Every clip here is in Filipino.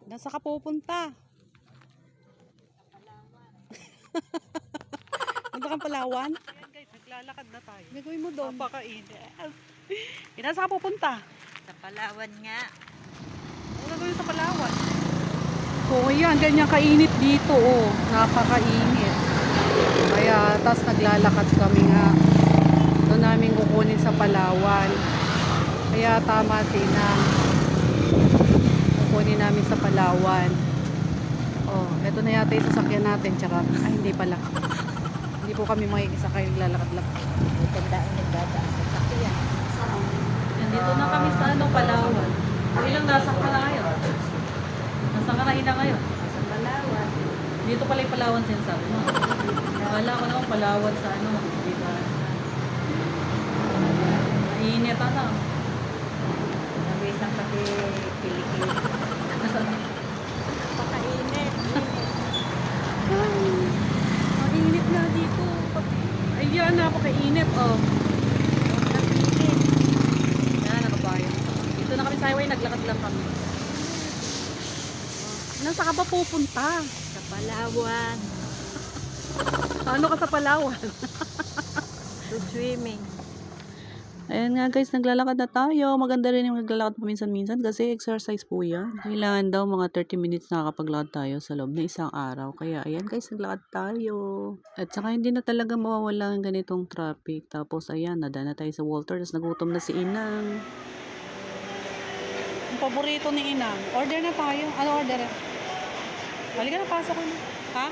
Nasa ka pupunta? Punta kang Palawan? Ayan guys, naglalakad na tayo. Gagawin mo doon. Papakain. Nasa ka pupunta? Sa Palawan nga. Ano gagawin sa Palawan? Oo yan, ganyan kainit dito. Oh. Napakainit. Kaya, tas naglalakad kami nga. Ito namin kukunin sa Palawan. Kaya tama sinang. Kukunin namin sa Palawan. Oh, ito na yata yung sasakyan natin. Charot. Ay, hindi pala. Hindi po kami makikisakay. Naglalakad lang. Tandaan nagdadaan sa sakyan. Nandito na kami sa Palawan. Ilang nasa ka na ngayon? Nasa ka na ina ngayon? Sa Palawan. Dito pala yung Palawan sinasabi mo. Wala ko naman Palawan sa diba? Mainit Nabi isang pati kilikili. Napakainit. Mainit na dito. Ayan, napakainit. Oh. Ayan, nakabayan. Dito na kami sa highway, naglakad lang kami. Nasa ka ba pupunta? Sa Palawan. Ano ka sa Palawan? To swimming. Ayan nga guys, naglalakad na tayo. Maganda rin yung naglalakad paminsan-minsan kasi exercise po yan. Kailangan daw mga 30 minutes nakakapaglakad tayo sa loob ng isang araw. Kaya ayan guys, naglakad tayo. At saka hindi na talaga mawawala ang ganitong traffic. Tapos ayan, nadaan na tayo sa Walter. Tapos nagutom na si Inang. Ang paborito ni Inang. Order na tayo. Ano order? Halika na, pasok ko na. Ha?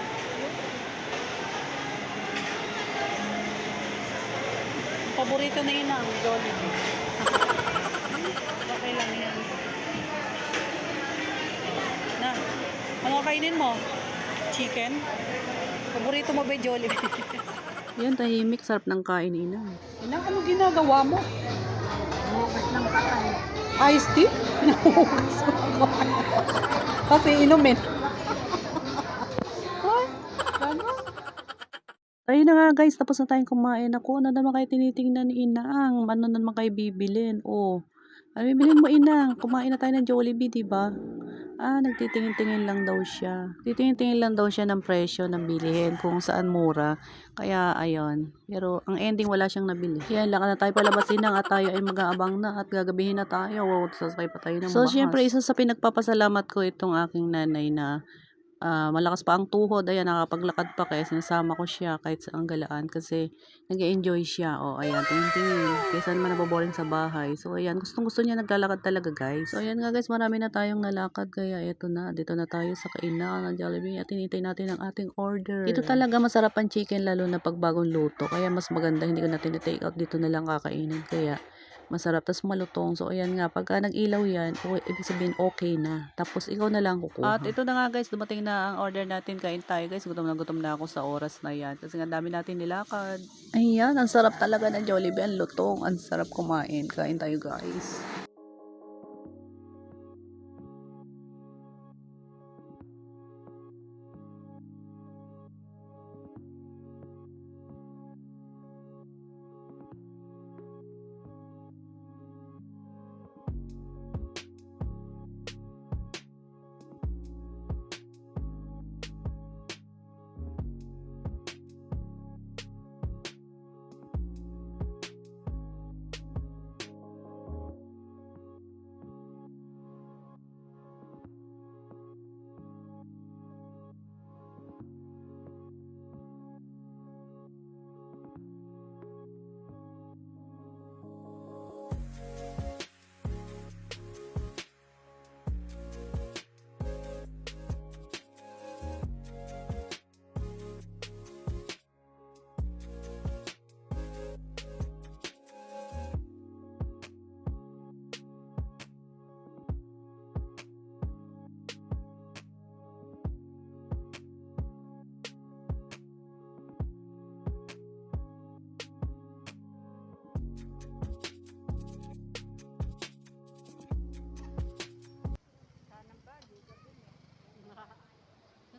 Paborito na yun ang Jollibee. Okay lang yan. Na, ano kainin mo? Chicken? Paborito mo ba yung Jollibee? Yan, tahimik. Sarap ng kain, Inang. Inang, ano ginagawa mo? Bukas ng patay. Iced tea? Pinahugas ko ako. Kasi inumin. Ay, gano'n? Ayun na nga guys, tapos na tayong kumain. Ako, ano naman kayo tinitingnan ni Inang? Ano naman kayo bibilin? Oh, ano bibilin mo Inang? Kumain na tayo ng Jollibee, diba? Nagtitingin-tingin lang daw siya. Titingin-tingin lang daw siya ng presyo ng bilihin kung saan mura. Kaya, ayun. Pero, ang ending, wala siyang nabili. Yan, lakad na tayo palabas Inang at tayo ay mag-aabang na at gagabihin na tayo. Wow, sasakay pa tayo ng bahas. So, syempre, isa sa pinagpapasalamat ko itong aking nanay na malakas pa ang tuhod, ayan, nakapaglakad pa kaya sinasama ko siya kahit saang galaan kasi nag-enjoy siya. O, ayan, tingin-tingin. Kaysa naman naboboring sa bahay. So, ayan, gustong-gusto niya naglalakad talaga, guys. So, ayan nga, guys, marami na tayong nalakad kaya eto na, dito na tayo sa kainan ng Jollibee at hinintay natin ang ating order. Dito talaga masarap ang chicken lalo na pag bagong luto. Kaya mas maganda hindi ko natin i-take out, dito na lang kakainin. Kaya masarap, tas malutong. So, ayan nga, pagka nag-ilaw yan, ibig sabihin okay na. Tapos, ikaw na lang kukuha. At ito na nga guys, dumating na ang order natin. Kain tayo guys. Gutom na ako sa oras na yan. Kasi nga dami natin nilakad. Ayan, ang sarap talaga ng Jollibee. Ang lutong. Ang sarap kumain. Kain tayo guys.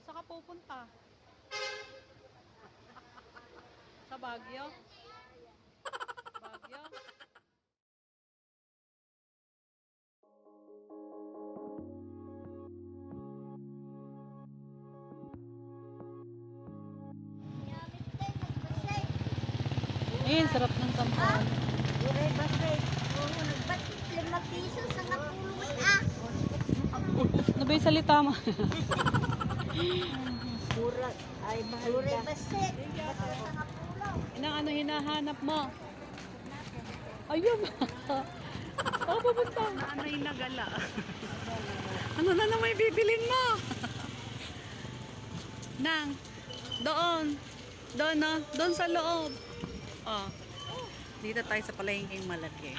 Saan ka pupunta? Sa Baguio? Baguio? Ayun, sarap ng sampal. Uray basay. Oo, nagbatik 5 piso sa napulot ah. Ano ba yung salita mo? Mura. Ay, mahal Uray ka. basit. Batik sa napulot. Inang ano hinahanap mo? Ayun. Oh, pupunta. Nanay na gala. Ano na naman yung bibilin mo? Nang, doon. Doon, no? Doon sa loob. Oh. Dito tayo sa palengking malaki.